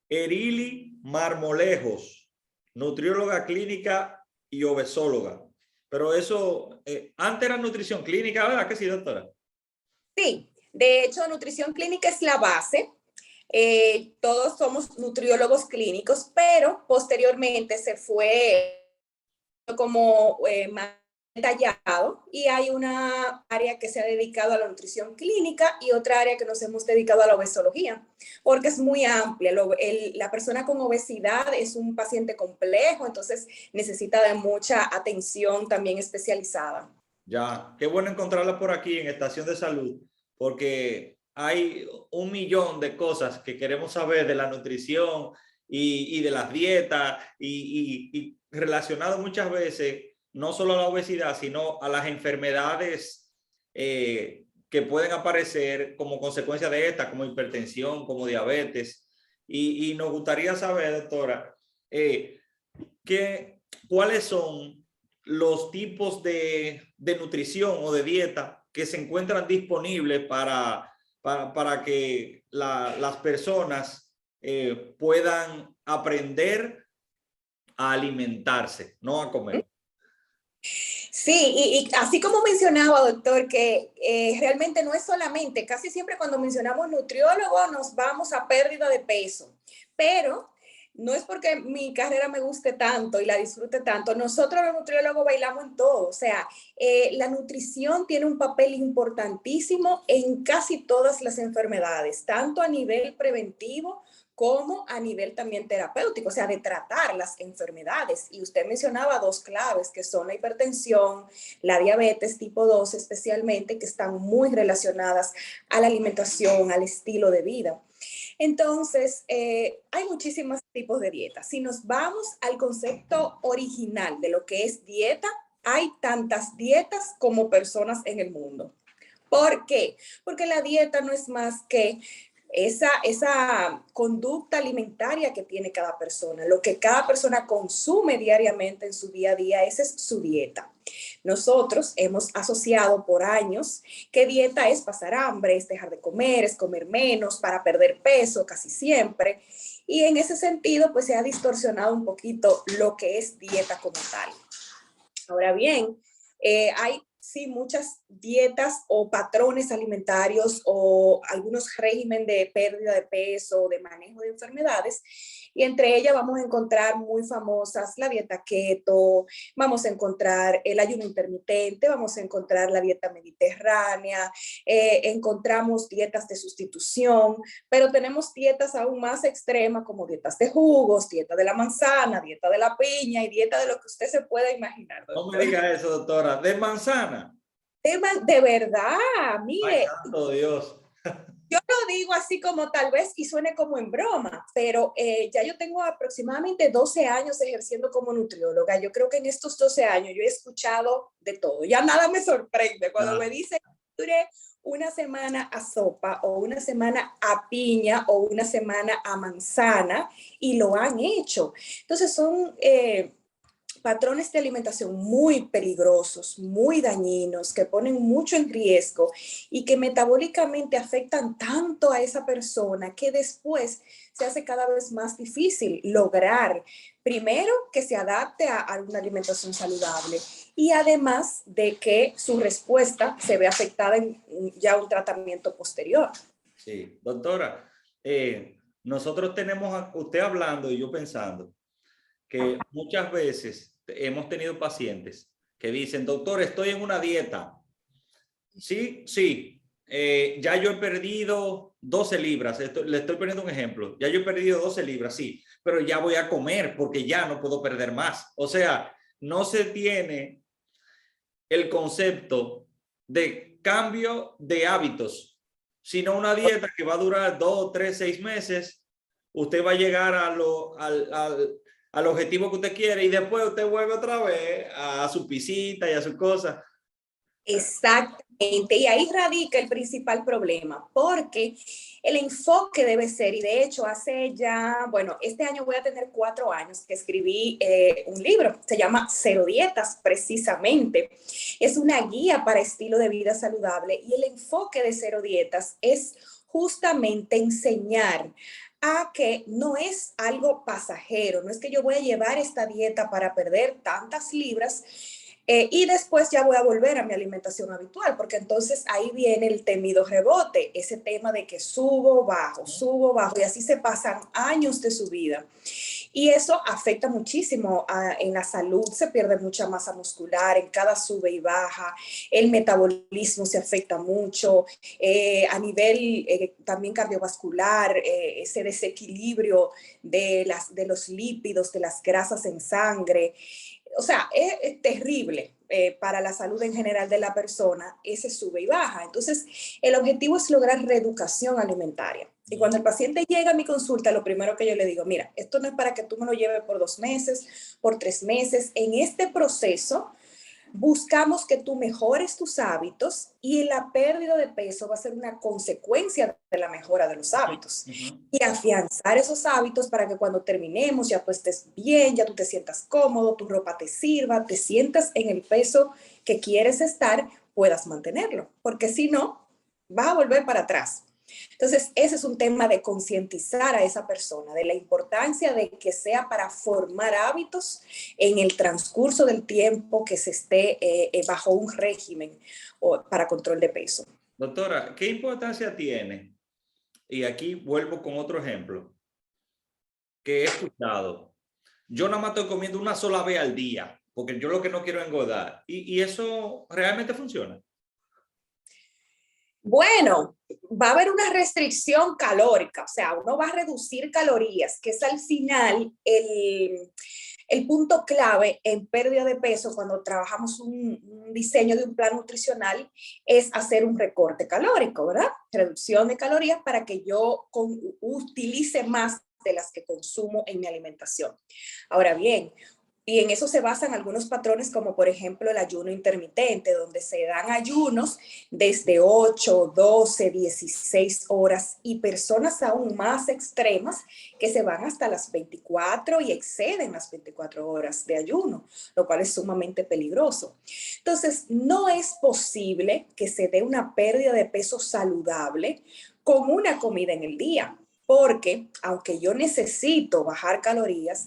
Erili Marmolejos, nutrióloga clínica y obesóloga. Pero eso, antes era nutrición clínica, ¿verdad que sí, doctora? Sí, de hecho, nutrición clínica es la base. Todos somos nutriólogos clínicos, pero posteriormente se fue como más detallado y hay una área que se ha dedicado a la nutrición clínica y otra área que nos hemos dedicado a la obesología, porque es muy amplia. La persona con obesidad es un paciente complejo, entonces necesita de mucha atención también especializada. Ya, qué bueno encontrarla por aquí en Estación de Salud, porque hay 1.000.000 de cosas que queremos saber de la nutrición y de las dietas y relacionado muchas veces no solo a la obesidad, sino a las enfermedades que pueden aparecer como consecuencia de esta, como hipertensión, como diabetes. Y nos gustaría saber, doctora, ¿cuáles son los tipos de nutrición o de dieta que se encuentran disponibles para que las personas puedan aprender a alimentarse, no a comer? Sí, y así como mencionaba, doctor, que realmente no es solamente, casi siempre cuando mencionamos nutriólogo nos vamos a pérdida de peso, pero no es porque mi carrera me guste tanto y la disfrute tanto. Nosotros los nutriólogos bailamos en todo, o sea, la nutrición tiene un papel importantísimo en casi todas las enfermedades, tanto a nivel preventivo como a nivel también terapéutico, o sea, de tratar las enfermedades. Y usted mencionaba dos claves, que son la hipertensión, la diabetes tipo 2 especialmente, que están muy relacionadas a la alimentación, al estilo de vida. Entonces, hay muchísimos tipos de dietas. Si nos vamos al concepto original de lo que es dieta, hay tantas dietas como personas en el mundo. ¿Por qué? Porque la dieta no es más que esa conducta alimentaria que tiene cada persona, lo que cada persona consume diariamente en su día a día, esa es su dieta. Nosotros hemos asociado por años que dieta es pasar hambre, es dejar de comer, es comer menos para perder peso casi siempre. Y en ese sentido, pues se ha distorsionado un poquito lo que es dieta como tal. Ahora bien, hay sí muchas dietas o patrones alimentarios o algunos regímenes de pérdida de peso, de manejo de enfermedades, y entre ellas vamos a encontrar muy famosas la dieta keto, vamos a encontrar el ayuno intermitente, vamos a encontrar la dieta mediterránea, encontramos dietas de sustitución, pero tenemos dietas aún más extremas como dietas de jugos, dieta de la manzana, dieta de la piña y dieta de lo que usted se pueda imaginar, No doctor. me diga eso, doctora. ¿De manzana? De verdad, Ay, mire, santo Dios. yo lo digo así como tal vez y suene como en broma, pero ya yo tengo aproximadamente 12 años ejerciendo como nutrióloga. Yo creo que en estos 12 años yo he escuchado de todo. Ya nada me sorprende cuando me dicen, duré una semana a sopa o una semana a piña o una semana a manzana y lo han hecho. Entonces son patrones de alimentación muy peligrosos, muy dañinos, que ponen mucho en riesgo y que metabólicamente afectan tanto a esa persona que después se hace cada vez más difícil lograr, primero, que se adapte a una alimentación saludable y además de que su respuesta se ve afectada en ya un tratamiento posterior. Sí, doctora, nosotros tenemos a usted hablando y yo pensando que muchas veces hemos tenido pacientes que dicen, doctor, estoy en una dieta. Sí, sí, ya yo he perdido 12 libras. Le estoy poniendo un ejemplo. Ya yo he perdido 12 libras, sí, pero ya voy a comer porque ya no puedo perder más. O sea, no se tiene el concepto de cambio de hábitos, sino una dieta que va a durar 2, 3, 6 meses. Usted va a llegar al objetivo que usted quiere y después usted vuelve otra vez a su pisita y a sus cosas. Exactamente, y ahí radica el principal problema, porque el enfoque debe ser, y de hecho hace ya, bueno, este año voy a tener 4 años que escribí un libro, se llama Cero Dietas, precisamente. Es una guía para estilo de vida saludable y el enfoque de Cero Dietas es justamente enseñar a que no es algo pasajero, no es que yo voy a llevar esta dieta para perder tantas libras y después ya voy a volver a mi alimentación habitual, porque entonces ahí viene el temido rebote, ese tema de que subo, bajo, y así se pasan años de su vida. Y eso afecta muchísimo en la salud, se pierde mucha masa muscular, en cada sube y baja, el metabolismo se afecta mucho, a nivel también cardiovascular, ese desequilibrio de los lípidos, de las grasas en sangre. O sea, es terrible para la salud en general de la persona, ese sube y baja. Entonces, el objetivo es lograr reeducación alimentaria. Y cuando el paciente llega a mi consulta, lo primero que yo le digo, mira, esto no es para que tú me lo lleves por 2 meses, por 3 meses. En este proceso, buscamos que tú mejores tus hábitos y la pérdida de peso va a ser una consecuencia de la mejora de los hábitos. Y afianzar esos hábitos para que cuando terminemos ya tú estés bien, ya tú te sientas cómodo, tu ropa te sirva, te sientas en el peso que quieres estar, puedas mantenerlo. Porque si no, vas a volver para atrás. Entonces, ese es un tema de concientizar a esa persona de la importancia de que sea para formar hábitos en el transcurso del tiempo que se esté bajo un régimen para control de peso. Doctora, ¿qué importancia tiene? Y aquí vuelvo con otro ejemplo que he escuchado. Yo nada más estoy comiendo una sola vez al día, porque yo lo que no quiero es engordar. Y eso realmente funciona. Bueno, va a haber una restricción calórica, o sea, uno va a reducir calorías, que es al final el punto clave en pérdida de peso cuando trabajamos un diseño de un plan nutricional es hacer un recorte calórico, ¿verdad? Reducción de calorías para que yo utilice más de las que consumo en mi alimentación. Ahora bien, y en eso se basan algunos patrones como por ejemplo el ayuno intermitente, donde se dan ayunos desde 8, 12, 16 horas y personas aún más extremas que se van hasta las 24 y exceden las 24 horas de ayuno, lo cual es sumamente peligroso. Entonces, no es posible que se dé una pérdida de peso saludable con una comida en el día. Porque aunque yo necesito bajar calorías,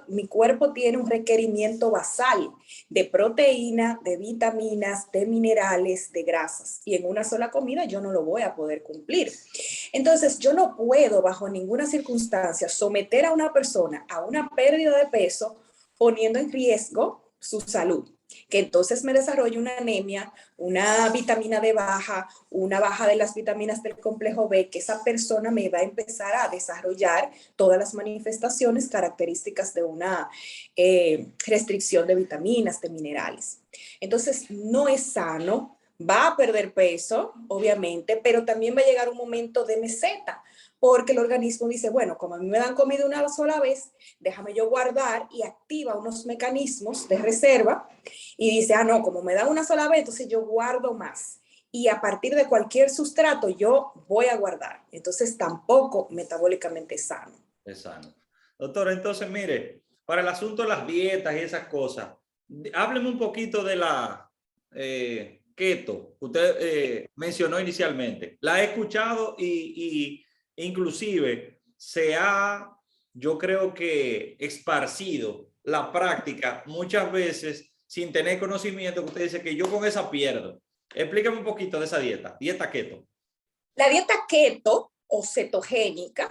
mi cuerpo tiene un requerimiento basal de proteína, de vitaminas, de minerales, de grasas. Y en una sola comida yo no lo voy a poder cumplir. Entonces yo no puedo bajo ninguna circunstancia someter a una persona a una pérdida de peso poniendo en riesgo su salud, que entonces me desarrolle una anemia, una vitamina D baja, una baja de las vitaminas del complejo B, que esa persona me va a empezar a desarrollar todas las manifestaciones características de una restricción de vitaminas, de minerales. Entonces, no es sano, va a perder peso, obviamente, pero también va a llegar un momento de meseta, porque el organismo dice, bueno, como a mí me dan comida una sola vez, déjame yo guardar y activa unos mecanismos de reserva y dice, ah, no, como me dan una sola vez, entonces yo guardo más. Y a partir de cualquier sustrato yo voy a guardar. Entonces tampoco metabólicamente es sano. Es sano. Doctora, entonces mire, para el asunto de las dietas y esas cosas, hábleme un poquito de la keto, usted mencionó inicialmente. La he escuchado y inclusive se ha, yo creo que esparcido la práctica muchas veces sin tener conocimiento, que usted dice que yo con esa pierdo. Explícame un poquito de esa dieta keto. La dieta keto o cetogénica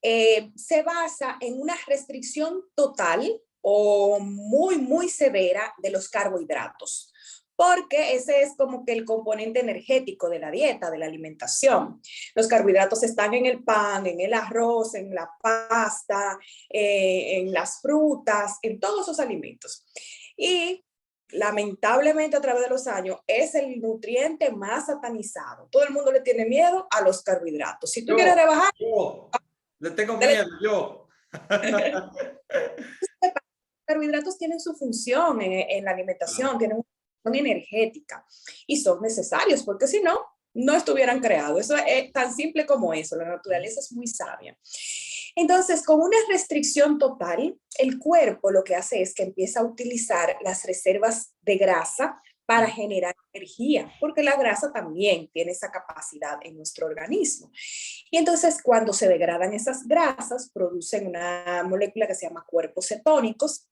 se basa en una restricción total o muy, muy severa de los carbohidratos, porque ese es como que el componente energético de la dieta, de la alimentación. Los carbohidratos están en el pan, en el arroz, en la pasta, en las frutas, en todos esos alimentos. Y lamentablemente a través de los años es el nutriente más satanizado. Todo el mundo le tiene miedo a los carbohidratos. Si tú quieres rebajar... Le tengo miedo, yo. Los carbohidratos tienen su función en la alimentación, tienen una función energética y son necesarios porque si no, no estuvieran creados. Eso es tan simple como eso. La naturaleza es muy sabia. Entonces, con una restricción total, el cuerpo lo que hace es que empieza a utilizar las reservas de grasa para generar energía, porque la grasa también tiene esa capacidad en nuestro organismo. Y entonces cuando se degradan esas grasas, producen una molécula que se llama cuerpos cetónicos,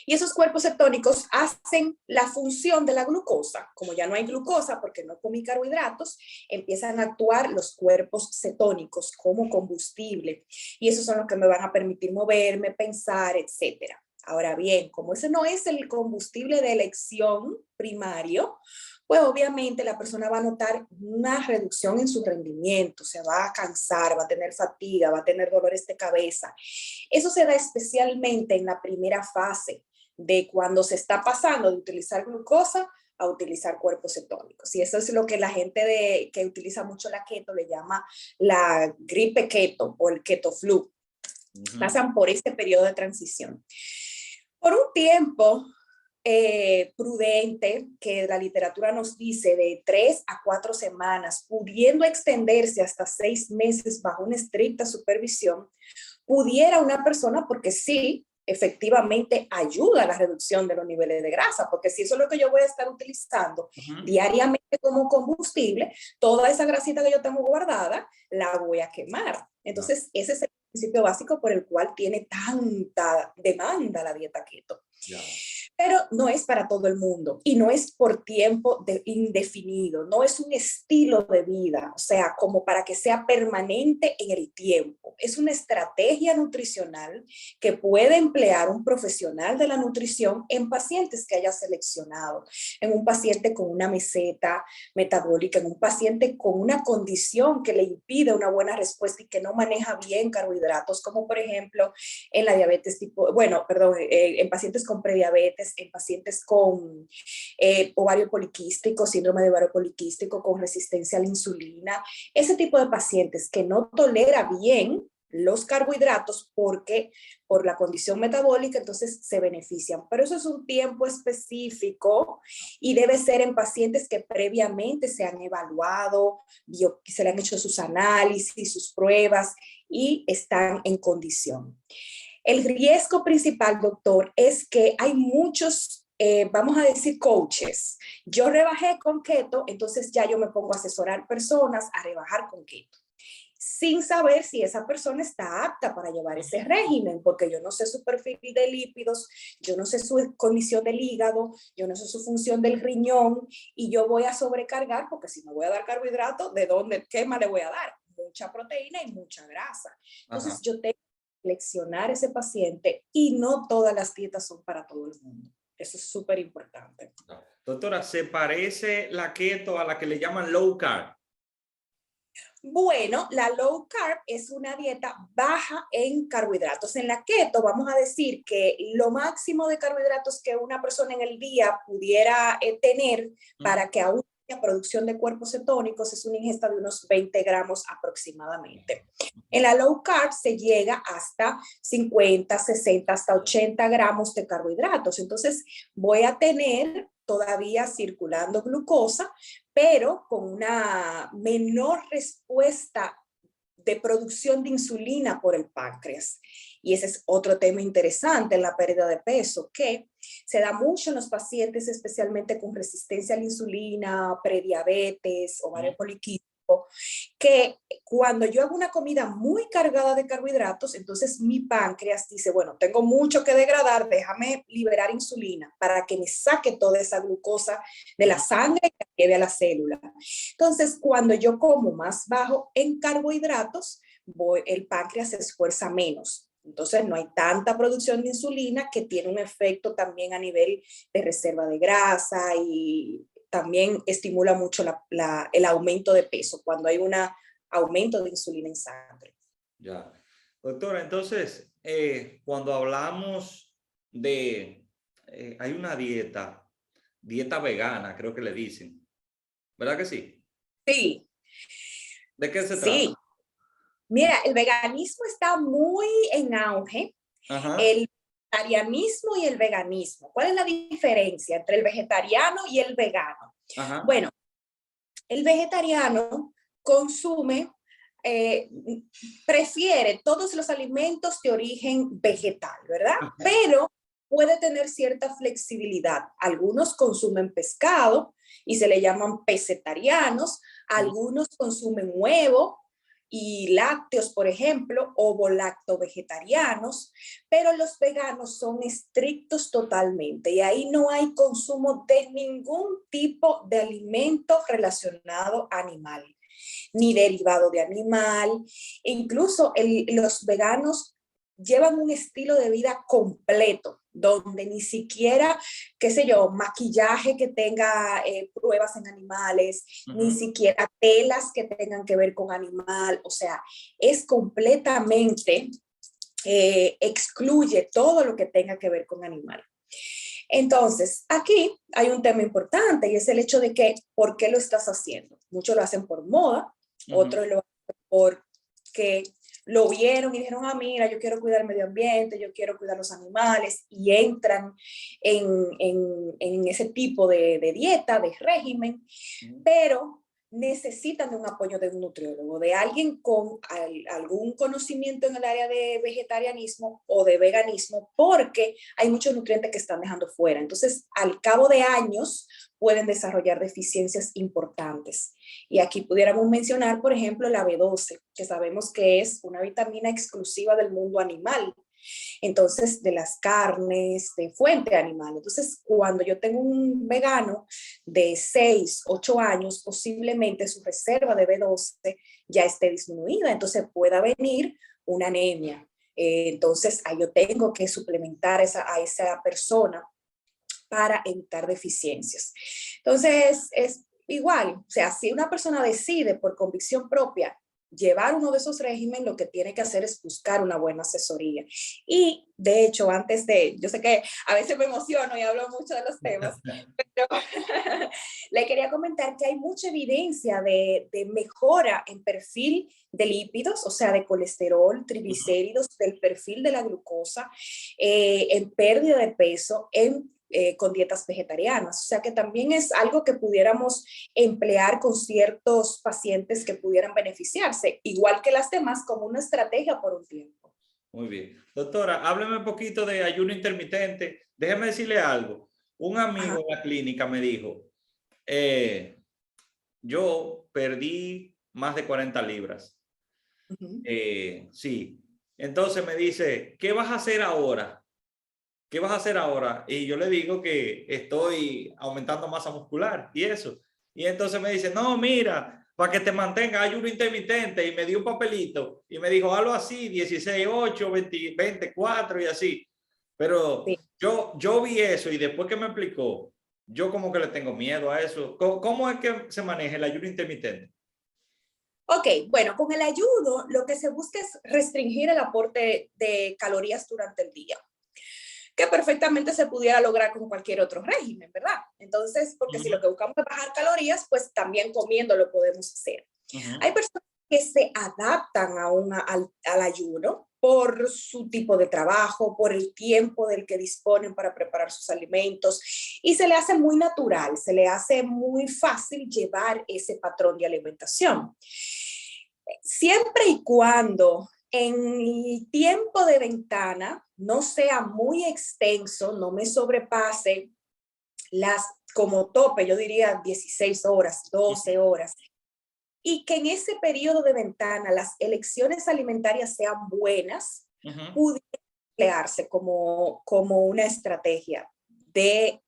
y esos cuerpos cetónicos hacen la función de la glucosa. Como ya no hay glucosa porque no comí carbohidratos, empiezan a actuar los cuerpos cetónicos como combustible. Y esos son los que me van a permitir moverme, pensar, etcétera. Ahora bien, como ese no es el combustible de elección primario, pues obviamente la persona va a notar una reducción en su rendimiento, se va a cansar, va a tener fatiga, va a tener dolores de cabeza. Eso se da especialmente en la primera fase de cuando se está pasando de utilizar glucosa a utilizar cuerpos cetónicos. Y eso es lo que la gente que utiliza mucho la keto le llama la gripe keto o el keto flu. Pasan por este periodo de transición. Por un tiempo prudente, que la literatura nos dice de 3 a 4 semanas, pudiendo extenderse hasta 6 meses bajo una estricta supervisión, pudiera una persona, porque sí, efectivamente ayuda a la reducción de los niveles de grasa, porque si eso es lo que yo voy a estar utilizando diariamente como combustible, toda esa grasita que yo tengo guardada, la voy a quemar. Entonces, ese es el principio básico por el cual tiene tanta demanda la dieta keto. Pero no es para todo el mundo y no es por tiempo indefinido, no es un estilo de vida, o sea, como para que sea permanente en el tiempo. Es una estrategia nutricional que puede emplear un profesional de la nutrición en pacientes que haya seleccionado, en un paciente con una meseta metabólica, en un paciente con una condición que le impide una buena respuesta y que no maneja bien carbohidratos, como por ejemplo en la diabetes en pacientes con prediabetes, en pacientes con ovario poliquístico, síndrome de ovario poliquístico, con resistencia a la insulina, ese tipo de pacientes que no tolera bien los carbohidratos porque por la condición metabólica, entonces se benefician. Pero eso es un tiempo específico y debe ser en pacientes que previamente se han evaluado, se le han hecho sus análisis, sus pruebas y están en condición. El riesgo principal, doctor, es que hay muchos, vamos a decir, coaches. Yo rebajé con keto, entonces ya yo me pongo a asesorar personas a rebajar con keto, sin saber si esa persona está apta para llevar ese régimen, porque yo no sé su perfil de lípidos, yo no sé su condición del hígado, yo no sé su función del riñón, y yo voy a sobrecargar, porque si me voy a dar carbohidratos, ¿de dónde, qué más le voy a dar? Mucha proteína y mucha grasa. Entonces yo tengo que seleccionar ese paciente y no todas las dietas son para todo el mundo. Eso es súper importante. Doctora, ¿se parece la keto a la que le llaman low carb? Bueno, la low carb es una dieta baja en carbohidratos. En la keto vamos a decir que lo máximo de carbohidratos que una persona en el día pudiera tener para que aún haya producción de cuerpos cetónicos es una ingesta de unos 20 gramos aproximadamente. En la low carb se llega hasta 50, 60, hasta 80 gramos de carbohidratos. Entonces voy a tener todavía circulando glucosa, pero con una menor respuesta de producción de insulina por el páncreas. Y ese es otro tema interesante en la pérdida de peso, que se da mucho en los pacientes, especialmente con resistencia a la insulina, prediabetes, ovario poliquístico, que cuando yo hago una comida muy cargada de carbohidratos, entonces mi páncreas dice, bueno, tengo mucho que degradar, déjame liberar insulina para que me saque toda esa glucosa de la sangre y la lleve a la célula. Entonces, cuando yo como más bajo en carbohidratos, el páncreas se esfuerza menos. Entonces no hay tanta producción de insulina, que tiene un efecto también a nivel de reserva de grasa y también estimula mucho el aumento de peso cuando hay un aumento de insulina en sangre. Ya. Doctora, entonces, cuando hablamos de, hay una dieta vegana, creo que le dicen, ¿verdad que sí? Sí. ¿De qué se trata? Sí. Mira, el veganismo está muy en auge. Ajá. El vegetarianismo y el veganismo. ¿Cuál es la diferencia entre el vegetariano y el vegano? Ajá. Bueno, el vegetariano consume, prefiere todos los alimentos de origen vegetal, ¿verdad? Ajá. Pero puede tener cierta flexibilidad. Algunos consumen pescado y se le llaman pesetarianos, algunos consumen huevo y lácteos, por ejemplo, ovo-lacto-vegetarianos, pero los veganos son estrictos totalmente y ahí no hay consumo de ningún tipo de alimento relacionado a animal, ni derivado de animal. E incluso los veganos llevan un estilo de vida completo, donde ni siquiera, qué sé yo, maquillaje que tenga pruebas en animales, ni siquiera telas que tengan que ver con animal, o sea, es completamente, excluye todo lo que tenga que ver con animal. Entonces, aquí hay un tema importante y es el hecho de que, ¿por qué lo estás haciendo? Muchos lo hacen por moda, otros lo hacen porque lo vieron y dijeron, ah, mira, yo quiero cuidar el medio ambiente, yo quiero cuidar los animales, y entran en ese tipo de dieta, de régimen, pero necesitan de un apoyo de un nutriólogo, de alguien con algún conocimiento en el área de vegetarianismo o de veganismo, porque hay muchos nutrientes que están dejando fuera. Entonces, al cabo de años, pueden desarrollar deficiencias importantes. Y aquí pudiéramos mencionar, por ejemplo, la B12, que sabemos que es una vitamina exclusiva del mundo animal. Entonces, de las carnes, de fuente animal. Entonces, cuando yo tengo un vegano de 6, 8 años, posiblemente su reserva de B12 ya esté disminuida, entonces pueda venir una anemia. Entonces, ahí yo tengo que suplementar a esa persona para evitar deficiencias. Entonces, es igual, o sea, si una persona decide por convicción propia llevar uno de esos regímenes, lo que tiene que hacer es buscar una buena asesoría. Y de hecho, antes de, yo sé que a veces me emociono y hablo mucho de los temas, pero le quería comentar que hay mucha evidencia de mejora en perfil de lípidos, o sea, de colesterol, triglicéridos, del perfil de la glucosa, en pérdida de peso, con dietas vegetarianas. O sea que también es algo que pudiéramos emplear con ciertos pacientes que pudieran beneficiarse, igual que las demás, como una estrategia por un tiempo. Muy bien. Doctora, hábleme un poquito de ayuno intermitente. Déjeme decirle algo. Un amigo en la clínica me dijo, yo perdí más de 40 libras. Sí. Entonces me dice, ¿qué vas a hacer ahora? ¿Qué vas a hacer ahora? Y yo le digo que estoy aumentando masa muscular y eso. Y entonces me dice, no, mira, para que te mantenga ayuno intermitente. Y me dio un papelito y me dijo, hazlo así, 16, 8, 20, 24 y así. Pero Sí. yo vi eso y después que me explicó, yo como que le tengo miedo a eso. ¿Cómo es que se maneja el ayuno intermitente? Ok, bueno, con el ayuno lo que se busca es restringir el aporte de calorías durante el día, que perfectamente se pudiera lograr con cualquier otro régimen, ¿verdad? Entonces, porque si lo que buscamos es bajar calorías, pues también comiendo lo podemos hacer. Hay personas que se adaptan al ayuno por su tipo de trabajo, por el tiempo del que disponen para preparar sus alimentos, y se le hace muy natural, se le hace muy fácil llevar ese patrón de alimentación. Siempre y cuando en el tiempo de ventana no sea muy extenso, no me sobrepase como tope, yo diría 16 horas, 12 horas, y que en ese periodo de ventana las elecciones alimentarias sean buenas, pudiera emplearse como una estrategia de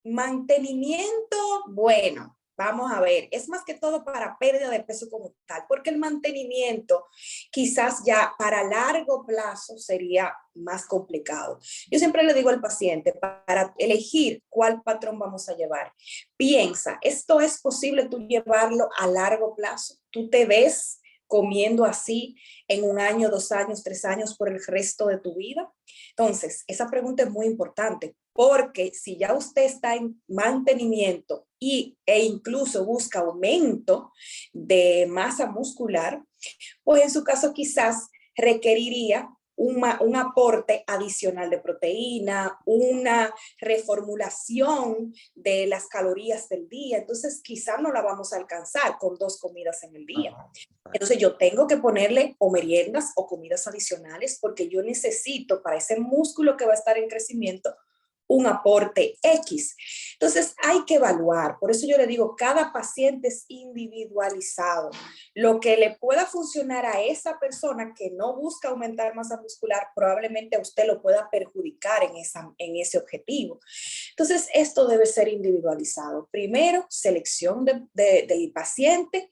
mantenimiento. Bueno, vamos a ver, es más que todo para pérdida de peso como tal, porque el mantenimiento quizás ya para largo plazo sería más complicado. Yo siempre le digo al paciente, para elegir cuál patrón vamos a llevar, piensa, ¿esto es posible tú llevarlo a largo plazo? ¿Tú te ves comiendo así en 1 año, 2 años, 3 años por el resto de tu vida? Entonces, esa pregunta es muy importante, porque si ya usted está en mantenimiento e incluso busca aumento de masa muscular, pues en su caso quizás requeriría un aporte adicional de proteína, una reformulación de las calorías del día. Entonces, quizás no la vamos a alcanzar con 2 comidas en el día. Entonces, yo tengo que ponerle o meriendas o comidas adicionales porque yo necesito para ese músculo que va a estar en crecimiento un aporte X. Entonces hay que evaluar, por eso yo le digo, cada paciente es individualizado. Lo que le pueda funcionar a esa persona que no busca aumentar masa muscular, probablemente a usted lo pueda perjudicar en ese objetivo. Entonces esto debe ser individualizado. Primero, selección del paciente,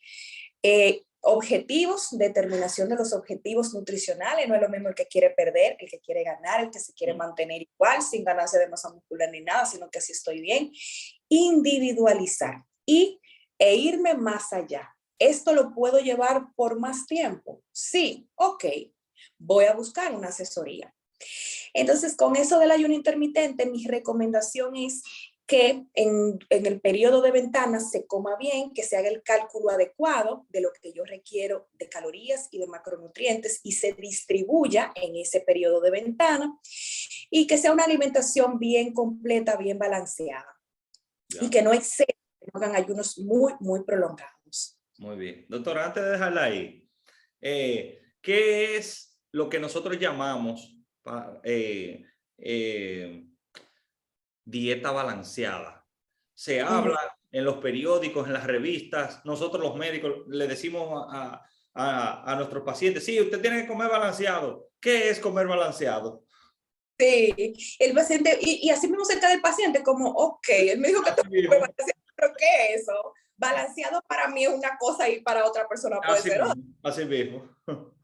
objetivos, determinación de los objetivos nutricionales. No es lo mismo el que quiere perder, el que quiere ganar, el que se quiere mantener igual, sin ganarse de masa muscular ni nada, sino que así estoy bien. Individualizar e irme más allá. ¿Esto lo puedo llevar por más tiempo? Sí, ok. Voy a buscar una asesoría. Entonces, con eso del ayuno intermitente, mi recomendación es que en el periodo de ventanas se coma bien, que se haga el cálculo adecuado de lo que yo requiero de calorías y de macronutrientes y se distribuya en ese periodo de ventana y que sea una alimentación bien completa, bien balanceada y que no exceda, que no hagan ayunos muy, muy prolongados. Muy bien. Doctora, antes de dejarla ahí, ¿qué es lo que nosotros llamamos dieta balanceada? Se habla en los periódicos, en las revistas, nosotros los médicos le decimos a nuestros pacientes, sí, usted tiene que comer balanceado. ¿Qué es comer balanceado? Sí, el paciente, y así mismo cerca del paciente, como, ok, él me dijo que tengo que comer balanceado, pero ¿qué es eso? Balanceado para mí es una cosa y para otra persona puede Así ser otra. mismo, así mismo.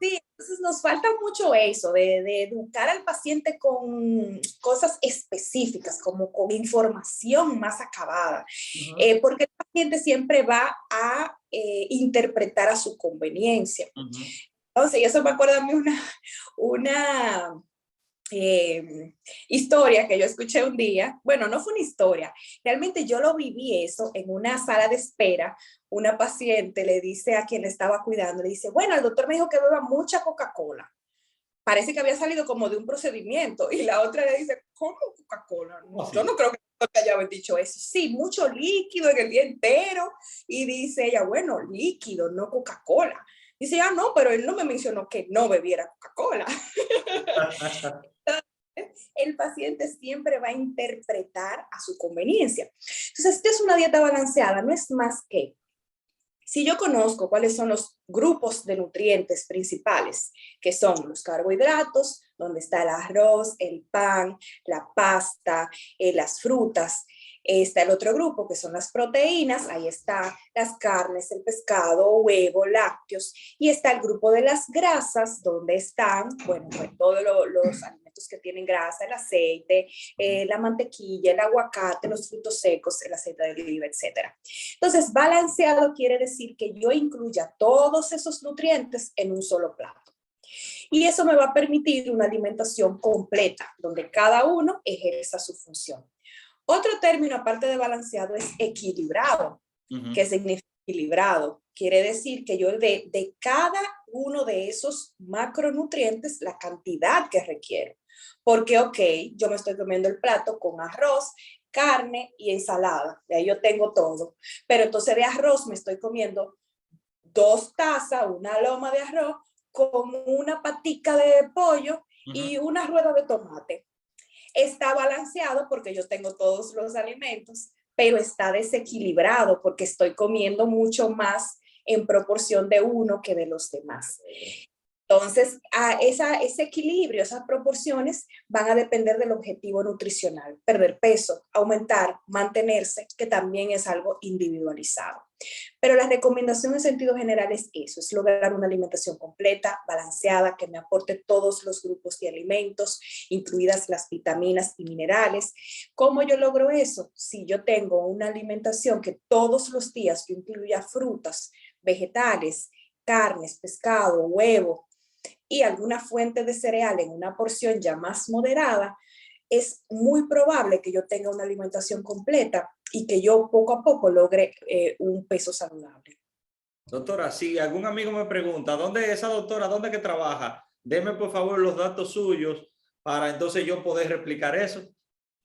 Sí, entonces nos falta mucho eso, de educar al paciente con cosas específicas, como con información más acabada, porque el paciente siempre va a interpretar a su conveniencia. Entonces, y eso me acuerda a mí una historia que yo escuché un día. Bueno, no fue una historia, realmente yo lo viví eso en una sala de espera. Una paciente le dice a quien le estaba cuidando, le dice, bueno, el doctor me dijo que beba mucha Coca-Cola. Parece que había salido como de un procedimiento. Y la otra le dice, ¿cómo Coca-Cola? No, yo no creo que te haya dicho eso. Sí, mucho líquido en el día entero. Y dice ella, bueno, líquido, no Coca-Cola. Dice, ah, no, pero él no me mencionó que no bebiera Coca-Cola. El paciente siempre va a interpretar a su conveniencia. Entonces, esta es una dieta balanceada, no es más que, si yo conozco cuáles son los grupos de nutrientes principales, que son los carbohidratos, donde está el arroz, el pan, la pasta, las frutas. Está el otro grupo, que son las proteínas, ahí están las carnes, el pescado, huevo, lácteos, y está el grupo de las grasas, donde están, bueno, pues todos los alimentos que tienen grasa, el aceite, la mantequilla, el aguacate, los frutos secos, el aceite de oliva, etc. Entonces, balanceado quiere decir que yo incluya todos esos nutrientes en un solo plato. Y eso me va a permitir una alimentación completa, donde cada uno ejerza su función. Otro término, aparte de balanceado, es equilibrado. ¿Qué significa equilibrado? Quiere decir que yo de cada uno de esos macronutrientes, la cantidad que requiero. Porque, ok, yo me estoy comiendo el plato con arroz, carne y ensalada. De ahí yo tengo todo. Pero entonces de arroz me estoy comiendo 2 tazas, una loma de arroz con una patica de pollo y una rueda de tomate. Está balanceado porque yo tengo todos los alimentos, pero está desequilibrado porque estoy comiendo mucho más en proporción de uno que de los demás. Entonces, ese equilibrio, esas proporciones van a depender del objetivo nutricional, perder peso, aumentar, mantenerse, que también es algo individualizado. Pero la recomendación en sentido general es eso, es lograr una alimentación completa, balanceada, que me aporte todos los grupos de alimentos, incluidas las vitaminas y minerales. ¿Cómo yo logro eso? Si yo tengo una alimentación que todos los días yo incluya frutas, vegetales, carnes, pescado, huevo, y alguna fuente de cereal en una porción ya más moderada, es muy probable que yo tenga una alimentación completa y que yo poco a poco logre un peso saludable. Doctora, si algún amigo me pregunta, ¿dónde es esa doctora? ¿Dónde que trabaja? deme por favor los datos suyos para entonces yo poder replicar eso.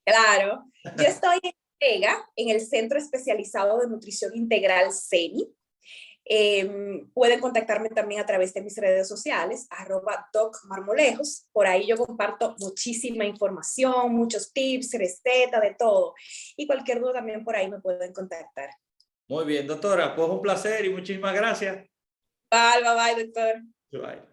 Claro, yo estoy en Vega, en el Centro Especializado de Nutrición Integral CENI. Pueden contactarme también a través de mis redes sociales, @docmarmolejos. Por ahí yo comparto muchísima información, muchos tips, recetas, de todo. Y cualquier duda también por ahí me pueden contactar. Muy bien, doctora, pues un placer y muchísimas gracias. Bye, bye, doctor. Bye.